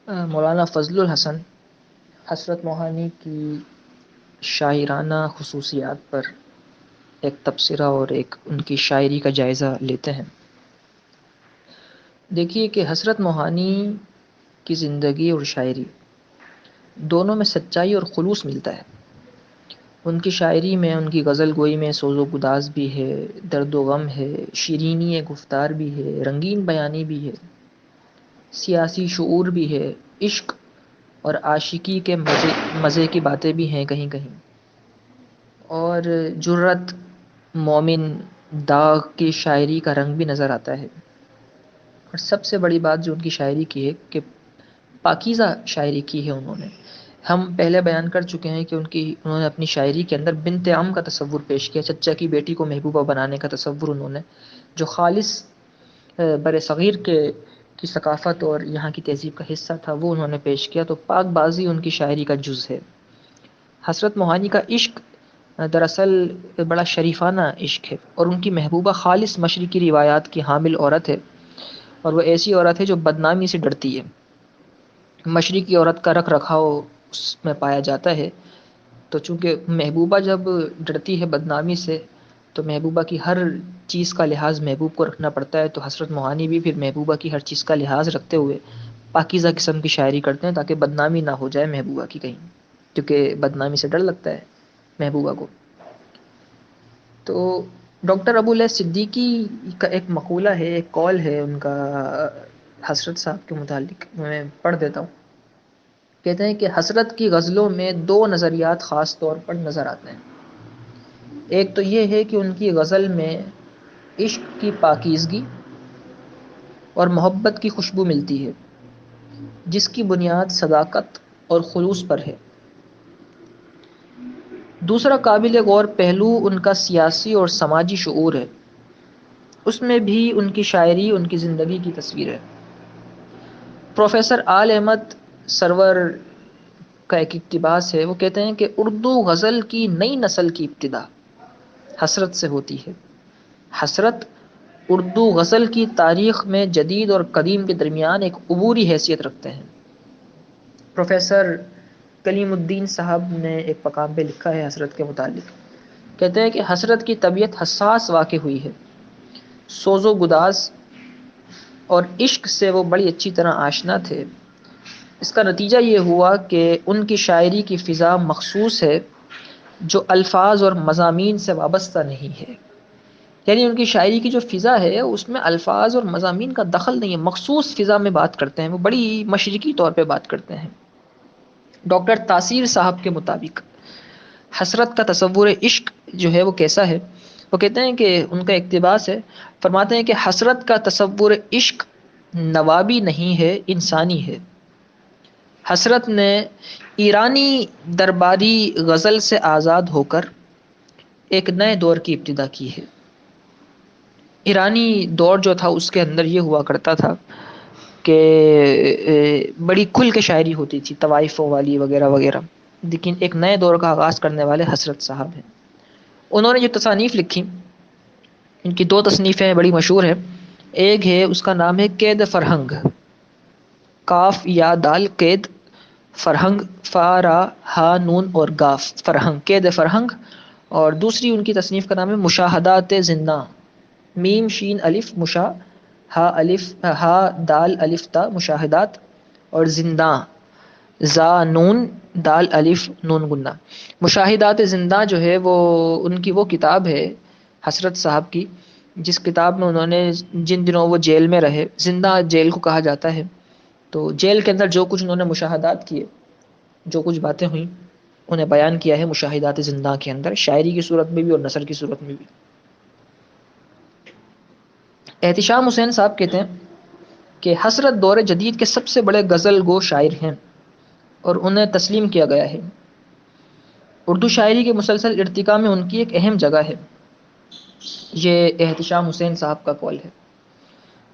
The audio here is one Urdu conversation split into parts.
مولانا فضل الحسن حسرت موہانی کی شاعرانہ خصوصیات پر ایک تبصرہ اور ایک ان کی شاعری کا جائزہ لیتے ہیں۔ دیکھیے کہ حسرت موہانی کی زندگی اور شاعری دونوں میں سچائی اور خلوص ملتا ہے۔ ان کی شاعری میں، ان کی غزل گوئی میں سوز و گداز بھی ہے، درد و غم ہے، شیرینی گفتار بھی ہے، رنگین بیانی بھی ہے، سیاسی شعور بھی ہے، عشق اور عاشقی کے مزے کی باتیں بھی ہیں کہیں کہیں، اور جرت، مومن، داغ کی شاعری کا رنگ بھی نظر آتا ہے۔ اور سب سے بڑی بات جو ان کی شاعری کی ہے کہ پاکیزہ شاعری کی ہے انہوں نے۔ ہم پہلے بیان کر چکے ہیں کہ انہوں نے اپنی شاعری کے اندر بنت عم کا تصور پیش کیا، چچا کی بیٹی کو محبوبہ بنانے کا تصور انہوں نے، جو خالص بر صغیر کی ثقافت اور یہاں کی تہذیب کا حصہ تھا، وہ انہوں نے پیش کیا۔ تو پاک بازی ان کی شاعری کا جز ہے۔ حسرت موہانی کا عشق دراصل بڑا شریفانہ عشق ہے، اور ان کی محبوبہ خالص مشرقی روایات کی حامل عورت ہے، اور وہ ایسی عورت ہے جو بدنامی سے ڈرتی ہے۔ مشرقی عورت کا رکھ رکھاؤ اس میں پایا جاتا ہے، تو چونکہ محبوبہ جب ڈرتی ہے بدنامی سے، تو محبوبہ کی ہر چیز کا لحاظ محبوب کو رکھنا پڑتا ہے۔ تو حسرت موہانی بھی پھر محبوبہ کی ہر چیز کا لحاظ رکھتے ہوئے پاکیزہ قسم کی شاعری کرتے ہیں، تاکہ بدنامی نہ ہو جائے محبوبہ کی کہیں، کیونکہ بدنامی سے ڈر لگتا ہے محبوبہ کو۔ تو ڈاکٹر ابواللیث صدیقی کا ایک مقولہ ہے، ایک قول ہے ان کا حسرت صاحب کے متعلق، میں پڑھ دیتا ہوں۔ کہتے ہیں کہ حسرت کی غزلوں میں دو نظریات خاص طور پر نظر آتے ہیں۔ ایک تو یہ ہے کہ ان کی غزل میں عشق کی پاکیزگی اور محبت کی خوشبو ملتی ہے، جس کی بنیاد صداقت اور خلوص پر ہے۔ دوسرا قابل غور پہلو ان کا سیاسی اور سماجی شعور ہے۔ اس میں بھی ان کی شاعری ان کی زندگی کی تصویر ہے۔ پروفیسر آل احمد سرور کا ایک اقتباس ہے، وہ کہتے ہیں کہ اردو غزل کی نئی نسل کی ابتدا حسرت سے ہوتی ہے۔ حسرت اردو غزل کی تاریخ میں جدید اور قدیم کے درمیان ایک عبوری حیثیت رکھتے ہیں۔ پروفیسر کلیم الدین صاحب نے ایک مقام پہ لکھا ہے حسرت کے متعلق، کہتے ہیں کہ حسرت کی طبیعت حساس واقع ہوئی ہے، سوز و گداز اور عشق سے وہ بڑی اچھی طرح آشنا تھے۔ اس کا نتیجہ یہ ہوا کہ ان کی شاعری کی فضا مخصوص ہے، جو الفاظ اور مضامین سے وابستہ نہیں ہے۔ یعنی ان کی شاعری کی جو فضا ہے اس میں الفاظ اور مضامین کا دخل نہیں ہے، مخصوص فضا میں بات کرتے ہیں، وہ بڑی مشرقی طور پہ بات کرتے ہیں۔ ڈاکٹر تاثیر صاحب کے مطابق حسرت کا تصور عشق جو ہے وہ کیسا ہے، وہ کہتے ہیں کہ ان کا اقتباس ہے، فرماتے ہیں کہ حسرت کا تصور عشق نوابی نہیں ہے، انسانی ہے۔ حسرت نے ایرانی درباری غزل سے آزاد ہو کر ایک نئے دور کی ابتدا کی ہے۔ ایرانی دور جو تھا اس کے اندر یہ ہوا کرتا تھا کہ بڑی کھل کے شاعری ہوتی تھی، طوائفوں والی وغیرہ وغیرہ، لیکن ایک نئے دور کا آغاز کرنے والے حسرت صاحب ہیں۔ انہوں نے جو تصانیف لکھی، ان کی دو تصنیفیں بڑی مشہور ہیں۔ ایک ہے، اس کا نام ہے قید فرہنگ، کاف یا دال قید، فرہنگ فا را ہا نون اور گاف، فرہنگ، قید فرہنگ۔ اور دوسری ان کی تصنیف کا نام ہے مشاہدات زندہ، میم شین الف مشا، ہا الف ہا دال الف تا مشاہدات، اور زندہ زا نون دال الف نون گنہ۔ مشاہدات زندہ جو ہے وہ ان کی وہ کتاب ہے حسرت صاحب کی، جس کتاب میں انہوں نے جن دنوں وہ جیل میں رہے، زندہ جیل کو کہا جاتا ہے، تو جیل کے اندر جو کچھ انہوں نے مشاہدات کیے، جو کچھ باتیں ہوئیں، انہیں بیان کیا ہے مشاہدات زندہ کے اندر، شاعری کی صورت میں بھی اور نثر کی صورت میں بھی۔ احتشام حسین صاحب کہتے ہیں کہ حسرت دور جدید کے سب سے بڑے غزل گو شاعر ہیں اور انہیں تسلیم کیا گیا ہے۔ اردو شاعری کے مسلسل ارتقاء میں ان کی ایک اہم جگہ ہے۔ یہ احتشام حسین صاحب کا قول ہے۔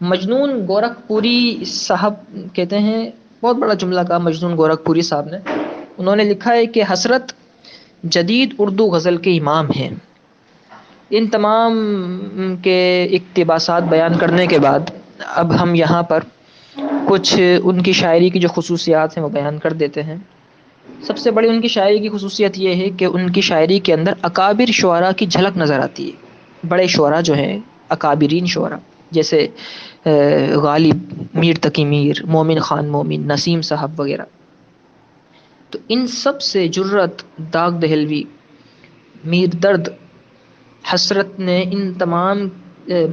مجنون گورکھپوری صاحب کہتے ہیں، بہت بڑا جملہ کہا مجنون گورکھپوری صاحب نے، انہوں نے لکھا ہے کہ حسرت جدید اردو غزل کے امام ہیں۔ ان تمام کے اقتباسات بیان کرنے کے بعد اب ہم یہاں پر کچھ ان کی شاعری کی جو خصوصیات ہیں وہ بیان کر دیتے ہیں۔ سب سے بڑی ان کی شاعری کی خصوصیت یہ ہے کہ ان کی شاعری کے اندر اکابر شعراء کی جھلک نظر آتی ہے۔ بڑے شعراء جو ہیں، اکابرین شعراء، جیسے غالب، میر تقی میر، مومن خان مومن، نسیم صاحب وغیرہ، تو ان سب سے جرت، داغ دہلوی، میر درد، حسرت نے ان تمام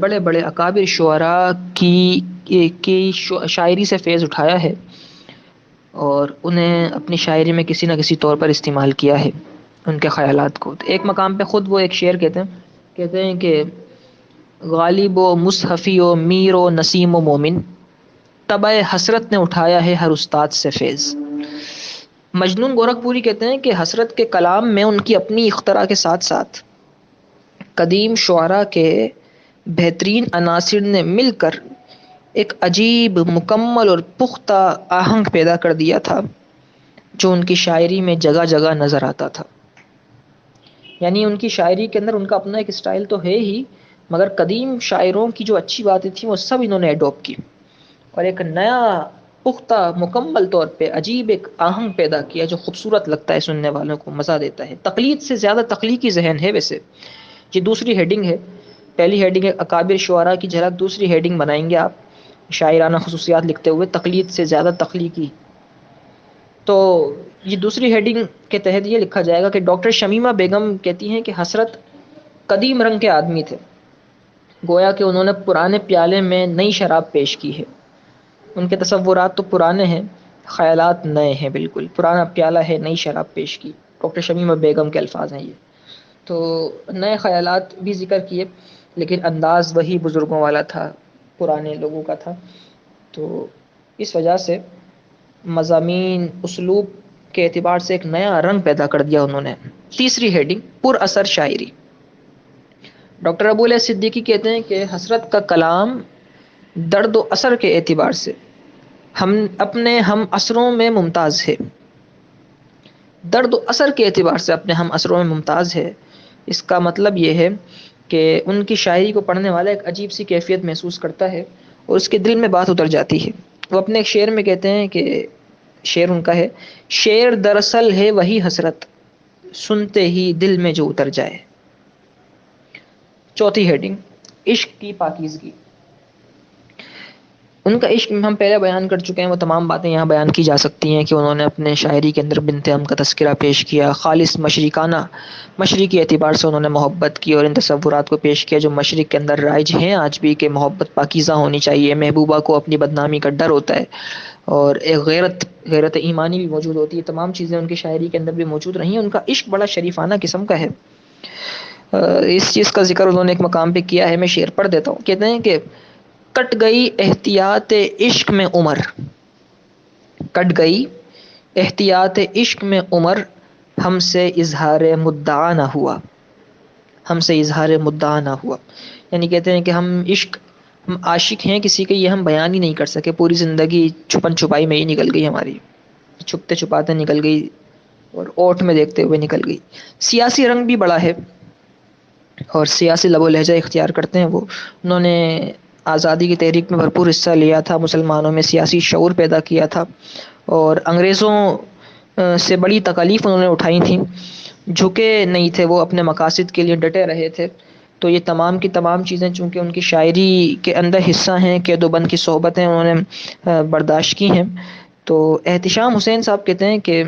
بڑے بڑے اکابر شعراء کی شاعری سے فیض اٹھایا ہے اور انہیں اپنی شاعری میں کسی نہ کسی طور پر استعمال کیا ہے، ان کے خیالات کو۔ تو ایک مقام پہ خود وہ ایک شعر کہتے ہیں کہ غالب و مصحفی و میر و نسیم و مومن، طبع حسرت نے اٹھایا ہے ہر استاد سے فیض۔ مجنون گورکھپوری کہتے ہیں کہ حسرت کے کلام میں ان کی اپنی اختراع کے ساتھ ساتھ قدیم شعراء کے بہترین عناصر نے مل کر ایک عجیب، مکمل اور پختہ آہنگ پیدا کر دیا تھا جو ان کی شاعری میں جگہ جگہ نظر آتا تھا۔ یعنی ان کی شاعری کے اندر ان کا اپنا ایک اسٹائل تو ہے ہی، مگر قدیم شاعروں کی جو اچھی باتیں تھیں وہ سب انہوں نے ایڈوپٹ کی اور ایک نیا پختہ مکمل طور پہ عجیب ایک آہنگ پیدا کیا جو خوبصورت لگتا ہے، سننے والوں کو مزہ دیتا ہے۔ تقلید سے زیادہ تخلیقی ذہن ہے ویسے۔ یہ دوسری ہیڈنگ ہے، پہلی ہیڈنگ ہے اکابر شعراء کی جھلک، دوسری ہیڈنگ بنائیں گے آپ شاعرانہ خصوصیات لکھتے ہوئے تقلید سے زیادہ تخلیقی۔ تو یہ دوسری ہیڈنگ کے تحت یہ لکھا جائے گا کہ ڈاکٹر شمیمہ بیگم کہتی ہیں کہ حسرت قدیم رنگ کے آدمی تھے، گویا کہ انہوں نے پرانے پیالے میں نئی شراب پیش کی ہے۔ ان کے تصورات تو پرانے ہیں، خیالات نئے ہیں، بالکل پرانا پیالہ ہے، نئی شراب پیش کی، ڈاکٹر شمیمہ بیگم کے الفاظ ہیں یہ۔ تو نئے خیالات بھی ذکر کیے لیکن انداز وہی بزرگوں والا تھا، پرانے لوگوں کا تھا۔ تو اس وجہ سے مضامین، اسلوب کے اعتبار سے ایک نیا رنگ پیدا کر دیا انہوں نے۔ تیسری ہیڈنگ پر اثر شاعری۔ ڈاکٹر ابوالعلا صدیقی کہتے ہیں کہ حسرت کا کلام درد و اثر کے اعتبار سے ہم اثروں میں ممتاز ہے، درد و اثر کے اعتبار سے اپنے ہم اثروں میں ممتاز ہے۔ اس کا مطلب یہ ہے کہ ان کی شاعری کو پڑھنے والا ایک عجیب سی کیفیت محسوس کرتا ہے اور اس کے دل میں بات اتر جاتی ہے۔ وہ اپنے ایک شعر میں کہتے ہیں کہ شعر ان کا ہے، شعر دراصل ہے وہی حسرت، سنتے ہی دل میں جو اتر جائے۔ چوتھی ہیڈنگ عشق کی پاکیزگی۔ ان کا عشق ہم پہلے بیان کر چکے ہیں، وہ تمام باتیں یہاں بیان کی جا سکتی ہیں کہ انہوں نے اپنے شاعری کے اندر بنت ہم کا تذکرہ پیش کیا، خالص مشرقانہ، مشرقی اعتبار سے انہوں نے محبت کی اور ان تصورات کو پیش کیا جو مشرق کے اندر رائج ہیں آج بھی، کہ محبت پاکیزہ ہونی چاہیے، محبوبہ کو اپنی بدنامی کا ڈر ہوتا ہے اور ایک غیرت ایمانی بھی موجود ہوتی ہے۔ تمام چیزیں ان کی شاعری کے اندر بھی موجود رہی ہیں۔ ان کا عشق بڑا شریفانہ قسم کا ہے۔ اس چیز کا ذکر انہوں نے ایک مقام پہ کیا ہے، میں شعر پڑھ دیتا ہوں۔ کہتے ہیں کہ کٹ گئی احتیاط عشق میں عمر، کٹ گئی احتیاط عشق میں عمر، ہم سے اظہار مدعا نہ ہوا، ہم سے اظہار مدعا نہ ہوا۔ یعنی کہتے ہیں کہ ہم عاشق ہیں کسی کے، یہ ہم بیان ہی نہیں کر سکے، پوری زندگی چھپن چھپائی میں ہی نکل گئی ہماری، چھپتے چھپاتے نکل گئی اور اوٹ میں دیکھتے ہوئے نکل گئی۔ سیاسی رنگ بھی بڑا ہے اور سیاسی لب و لہجہ اختیار کرتے ہیں وہ۔ انہوں نے آزادی کی تحریک میں بھرپور حصہ لیا تھا، مسلمانوں میں سیاسی شعور پیدا کیا تھا اور انگریزوں سے بڑی تکالیف انہوں نے اٹھائی تھیں، جھکے نہیں تھے وہ، اپنے مقاصد کے لیے ڈٹے رہے تھے۔ تو یہ تمام کی تمام چیزیں چونکہ ان کی شاعری کے اندر حصہ ہیں، قید و بند کی صحبتیں انہوں نے برداشت کی ہیں۔ تو احتشام حسین صاحب کہتے ہیں کہ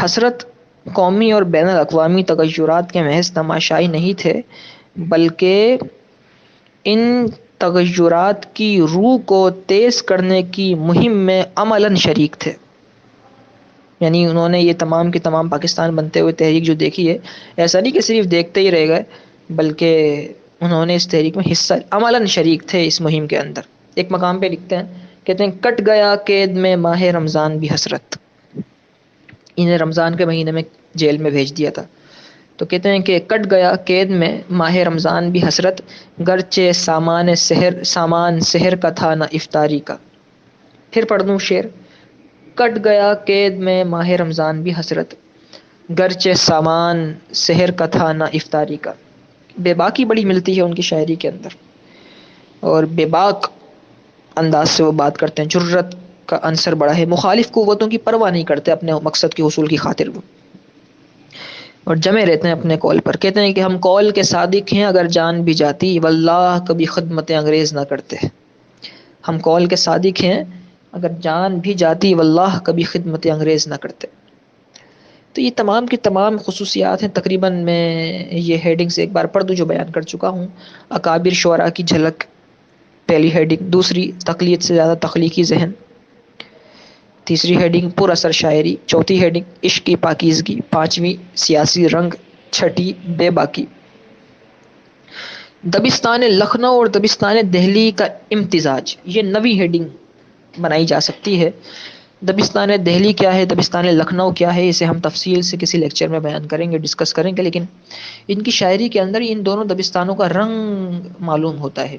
حسرت قومی اور بین الاقوامی تغیرات کے محض تماشائی نہیں تھے، بلکہ ان تغیرات کی روح کو تیز کرنے کی مہم میں عملاً شریک تھے۔ یعنی انہوں نے یہ تمام کی تمام پاکستان بنتے ہوئے تحریک جو دیکھی ہے، ایسا نہیں کہ صرف دیکھتے ہی رہ گئے، بلکہ انہوں نے اس تحریک میں حصہ عملاً شریک تھے اس مہم کے اندر۔ ایک مقام پہ لکھتے ہیں، کہتے ہیں کٹ گیا قید میں ماہ رمضان بھی حسرت، انہیں رمضان کے مہینے میں جیل میں بھیج دیا تھا۔ تو کہتے ہیں کہ کٹ گیا قید میں ماہ رمضان بھی حسرت، گرچہ سامان سحر کا تھا نہ افطاری کا۔ پھر پڑھ دوں شعر، کٹ گیا قید میں ماہ رمضان بھی حسرت، گرچہ سامان سحر کا تھا نہ افطاری کا۔ بے باکی بڑی ملتی ہے ان کی شاعری کے اندر، اور بے باک انداز سے وہ بات کرتے ہیں، جرت کا عنصر بڑا ہے، مخالف قوتوں کی پرواہ نہیں کرتے اپنے مقصد کے حصول کی خاطر وہ، اور جمے رہتے ہیں اپنے قول پر. کہتے ہیں کہ ہم قول کے صادق ہیں اگر جان بھی جاتی واللہ کبھی خدمت انگریز نہ کرتے. ہم قول کے صادق ہیں اگر جان بھی جاتی واللہ کبھی خدمت انگریز نہ کرتے. تو یہ تمام کی تمام خصوصیات ہیں. تقریباً میں یہ ہیڈنگ سے ایک بار پڑھ دوں جو بیان کر چکا ہوں. اکابر شعراء کی جھلک پہلی ہیڈنگ، دوسری تقلید سے زیادہ تخلیقی ذہن، تیسری ہیڈنگ پر اثر شاعری، چوتھی ہیڈنگ عشق کی پاکیزگی، پانچویں سیاسی رنگ، چھٹی بے باکی. دبستان لکھنؤ اور دبستان دہلی کا امتزاج، یہ نوی ہیڈنگ بنائی جا سکتی ہے. دبستان دہلی کیا ہے، دبستان لکھنؤ کیا ہے، اسے ہم تفصیل سے کسی لیکچر میں بیان کریں گے، ڈسکس کریں گے. لیکن ان کی شاعری کے اندر ان دونوں دبستانوں کا رنگ معلوم ہوتا ہے،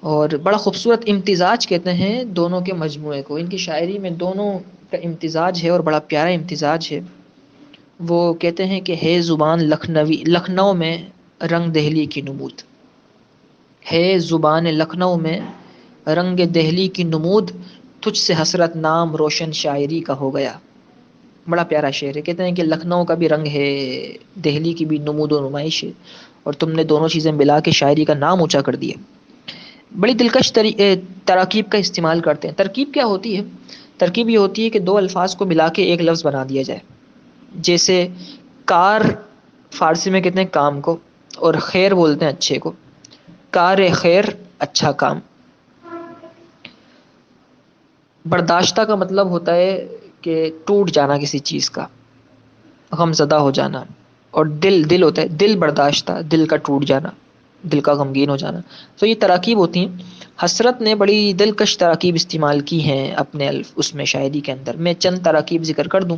اور بڑا خوبصورت امتزاج کہتے ہیں دونوں کے مجموعے کو. ان کی شاعری میں دونوں کا امتزاج ہے اور بڑا پیارا امتزاج ہے. وہ کہتے ہیں کہ ہے زبان لکھنوی لکھنؤ میں رنگ دہلی کی نمود، ہے زبان لکھنؤ میں رنگ دہلی کی نمود، تجھ سے حسرت نام روشن شاعری کا ہو گیا. بڑا پیارا شعر ہے. کہتے ہیں کہ لکھنؤ کا بھی رنگ ہے، دہلی کی بھی نمود و نمائش ہے، اور تم نے دونوں چیزیں ملا کے شاعری کا نام اونچا کر دیا. بڑی دلکش تراکیب کا استعمال کرتے ہیں. ترکیب کیا ہوتی ہے؟ ترکیب یہ ہوتی ہے کہ دو الفاظ کو ملا کے ایک لفظ بنا دیا جائے. جیسے کار فارسی میں کہتے ہیں کام کو، اور خیر بولتے ہیں اچھے کو. کار خیر، اچھا کام. برداشتہ کا مطلب ہوتا ہے کہ ٹوٹ جانا کسی چیز کا، غم زدہ ہو جانا. اور دل ہوتا ہے دل برداشتہ، دل کا ٹوٹ جانا، دل کا غمگین ہو جانا. تو یہ تراکیب ہوتی ہیں. حسرت نے بڑی دلکش تراکیب استعمال کی ہیں اپنے اس میں شاعری کے اندر. میں چند تراکیب ذکر کر دوں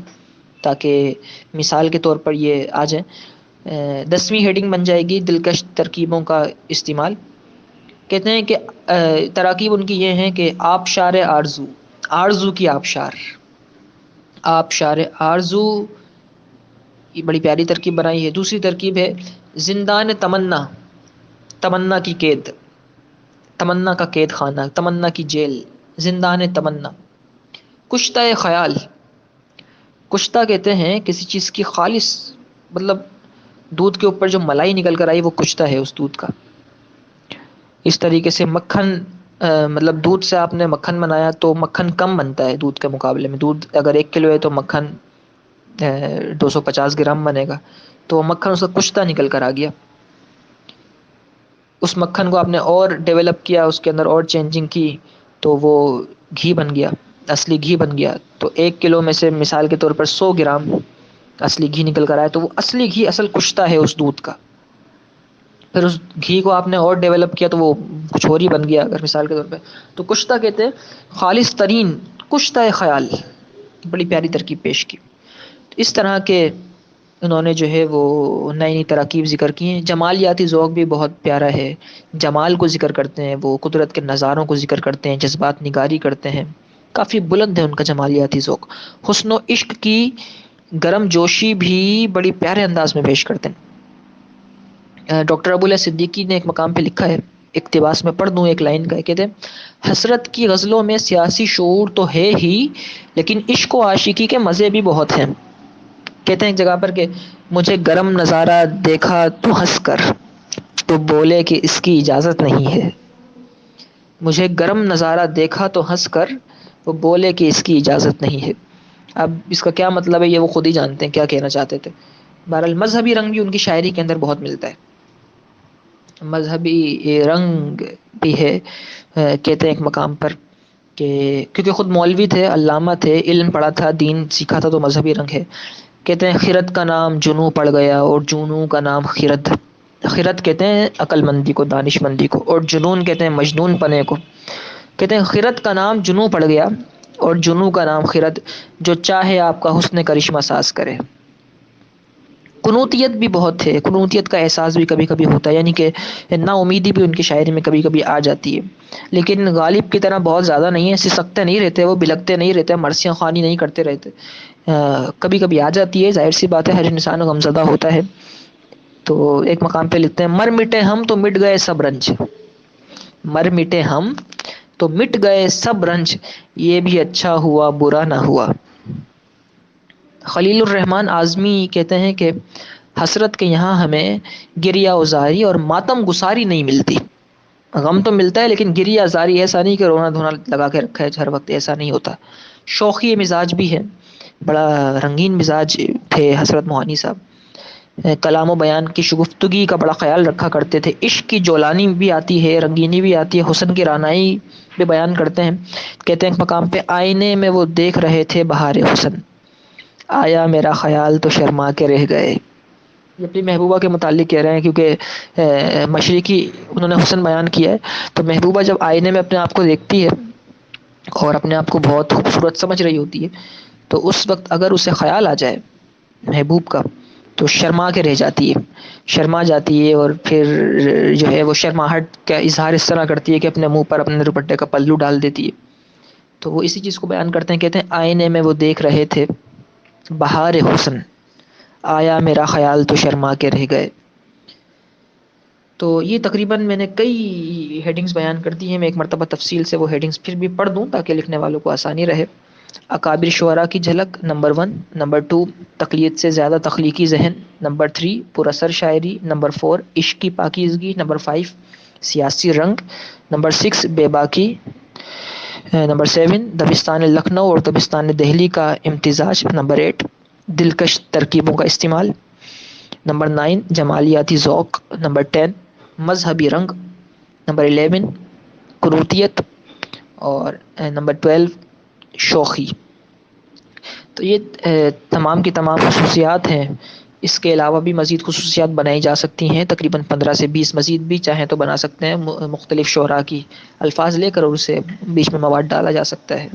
تاکہ مثال کے طور پر یہ آ جائیں. 10ویں ہیڈنگ بن جائے گی دلکش ترکیبوں کا استعمال. کہتے ہیں کہ تراکیب ان کی یہ ہیں کہ آبشار آرزو، آرزو کی آبشار، آبشار آرزو، یہ بڑی پیاری ترکیب بنائی ہے. دوسری ترکیب ہے زندان تمنا، تمنا کی قید، تمنا کا قید خانہ، تمنا کی جیل، زندان تمنا. کشتہ خیال، کشتہ کہتے ہیں کسی چیز کی خالص، مطلب دودھ کے اوپر جو ملائی نکل کر آئی وہ کشتہ ہے اس دودھ کا. اس طریقے سے مکھن، مطلب دودھ سے آپ نے مکھن بنایا تو مکھن کم بنتا ہے دودھ کے مقابلے میں. دودھ اگر 1 کلو ہے تو مکھن 250 گرام بنے گا. تو مکھن اس کا کشتہ نکل کر آ گیا. اس مکھن کو آپ نے اور ڈیولپ کیا، اس کے اندر اور چینجنگ کی تو وہ گھی بن گیا، اصلی گھی بن گیا. تو 1 کلو میں سے مثال کے طور پر 100 گرام اصلی گھی نکل کر آئے تو وہ اصلی گھی اصل کشتہ ہے اس دودھ کا. پھر اس گھی کو آپ نے اور ڈیولپ کیا تو وہ کچھ اور ہی بن گیا اگر مثال کے طور پہ. تو کشتہ کہتے ہیں خالص ترین کشتہ خیال. بڑی پیاری ترکیب پیش کی. اس طرح کے انہوں نے جو ہے وہ نئی نئی تراکیب ذکر کی ہیں. جمالیاتی ذوق بھی بہت پیارا ہے. جمال کو ذکر کرتے ہیں، وہ قدرت کے نظاروں کو ذکر کرتے ہیں، جذبات نگاری کرتے ہیں. کافی بلند ہے ان کا جمالیاتی ذوق. حسن و عشق کی گرم جوشی بھی بڑی پیارے انداز میں پیش کرتے ہیں. ڈاکٹر ابواللہ صدیقی نے ایک مقام پہ لکھا ہے، اقتباس میں پڑھ دوں ایک لائن کا. کہتے ہیں حسرت کی غزلوں میں سیاسی شعور تو ہے ہی، لیکن عشق و عاشقی کے مزے بھی بہت ہیں. کہتے ہیں ایک جگہ پر کہ مجھے گرم نظارہ دیکھا تو ہنس کر، تو بولے کہ اس کی اجازت نہیں ہے. مجھے گرم نظارہ دیکھا تو ہنس کر، وہ بولے کہ اس کی اجازت نہیں ہے. اب اس کا کیا مطلب ہے یہ وہ خود ہی جانتے ہیں کیا کہنا چاہتے تھے. بہرحال مذہبی رنگ بھی ان کی شاعری کے اندر بہت ملتا ہے. مذہبی رنگ بھی ہے. کہتے ہیں ایک مقام پر کہ کیونکہ خود مولوی تھے، علامہ تھے، علم پڑھا تھا، دین سیکھا تھا، تو مذہبی رنگ ہے. کہتے ہیں خرد کا نام جنوں پڑ گیا اور جنوں کا نام خرد. خرد کہتے ہیں عقل مندی کو، دانش مندی کو، اور جنون کہتے ہیں مجنون پنے کو. کہتے ہیں خرد کا نام جنوں پڑ گیا اور جنوں کا نام خرد، جو چاہے آپ کا حسن کرشمہ ساز کرے. قنوتیت بھی بہت ہے، قنوتیت کا احساس بھی کبھی کبھی ہوتا ہے، یعنی کہ نا امیدی بھی ان کی شاعری میں کبھی کبھی آ جاتی ہے. لیکن غالب کی طرح بہت زیادہ نہیں ہے، سسکتے نہیں رہتے، وہ بلکتے نہیں رہتے، مرثیہ خوانی نہیں کرتے رہتے. کبھی کبھی آ جاتی ہے، ظاہر سی بات ہے، ہر انسان غمزدہ ہوتا ہے. تو ایک مقام پہ لکھتے ہیں مر مٹے ہم تو مٹ گئے سب رنج. مر مٹے ہم تو مٹ گئے سب رنج، یہ بھی اچھا ہوا برا نہ ہوا۔ خلیل الرحمن اعظمی کہتے ہیں کہ حسرت کے یہاں ہمیں گریہ ازاری اور ماتم گساری نہیں ملتی۔ غم تو ملتا ہے لیکن گریہ ازاری ایسا نہیں کہ رونا دھونا لگا کے رکھا ہے ہر وقت، ایسا نہیں ہوتا۔ شوخی مزاج بھی ہے، بڑا رنگین مزاج تھے حضرت موہانی صاحب۔ کلام و بیان کی شگفتگی کا بڑا خیال رکھا کرتے تھے۔ عشق کی جولانی بھی آتی ہے، رنگینی بھی آتی ہے، حسن کی رانائی بھی بیان کرتے ہیں۔ کہتے ہیں ایک مقام پہ آئینے میں وہ دیکھ رہے تھے بہار حسن، آیا میرا خیال تو شرما کے رہ گئے۔ یہ اپنی محبوبہ کے متعلق کہہ رہے ہیں، کیونکہ مشرقی انہوں نے حسن بیان کیا ہے، تو محبوبہ جب آئینے میں اپنے آپ کو دیکھتی ہے اور اپنے آپ کو بہت خوبصورت سمجھ رہی ہوتی ہے، تو اس وقت اگر اسے خیال آ جائے محبوب کا تو شرما کے رہ جاتی ہے، شرما جاتی ہے، اور پھر جو ہے وہ شرماہٹ کا اظہار اس طرح کرتی ہے کہ اپنے منہ پر اپنے دوپٹے کا پلو ڈال دیتی ہے۔ تو وہ اسی چیز کو بیان کرتے ہیں، کہتے ہیں آئینے میں وہ دیکھ رہے تھے بہار حسن، آیا میرا خیال تو شرما کے رہ گئے۔ تو یہ تقریباً میں نے کئی ہیڈنگز بیان کر دی ہیں، میں ایک مرتبہ تفصیل سے وہ ہیڈنگز پھر بھی پڑھ دوں تاکہ لکھنے والوں کو آسانی رہے۔ اکابر شعراء کی جھلک، نمبر 1۔ نمبر 2، تقلید سے زیادہ تخلیقی ذہن، نمبر 3، پراثر شاعری، نمبر 4، عشق کی پاکیزگی، نمبر 5، سیاسی رنگ، نمبر 6، بے باکی، نمبر 7، دبستان لکھنؤ اور دبستان دہلی کا امتزاج، نمبر 8، دلکش ترکیبوں کا استعمال، نمبر 9، جمالیاتی ذوق، نمبر 10، مذہبی رنگ، نمبر 11، کروتیت، اور نمبر 12، شوخی۔ تو یہ تمام کی تمام خصوصیات ہیں۔ اس کے علاوہ بھی مزید خصوصیات بنائی جا سکتی ہیں، تقریباً 15 سے 20 مزید بھی چاہیں تو بنا سکتے ہیں، مختلف شعراء کی الفاظ لے کر اور اسے بیچ میں مواد ڈالا جا سکتا ہے۔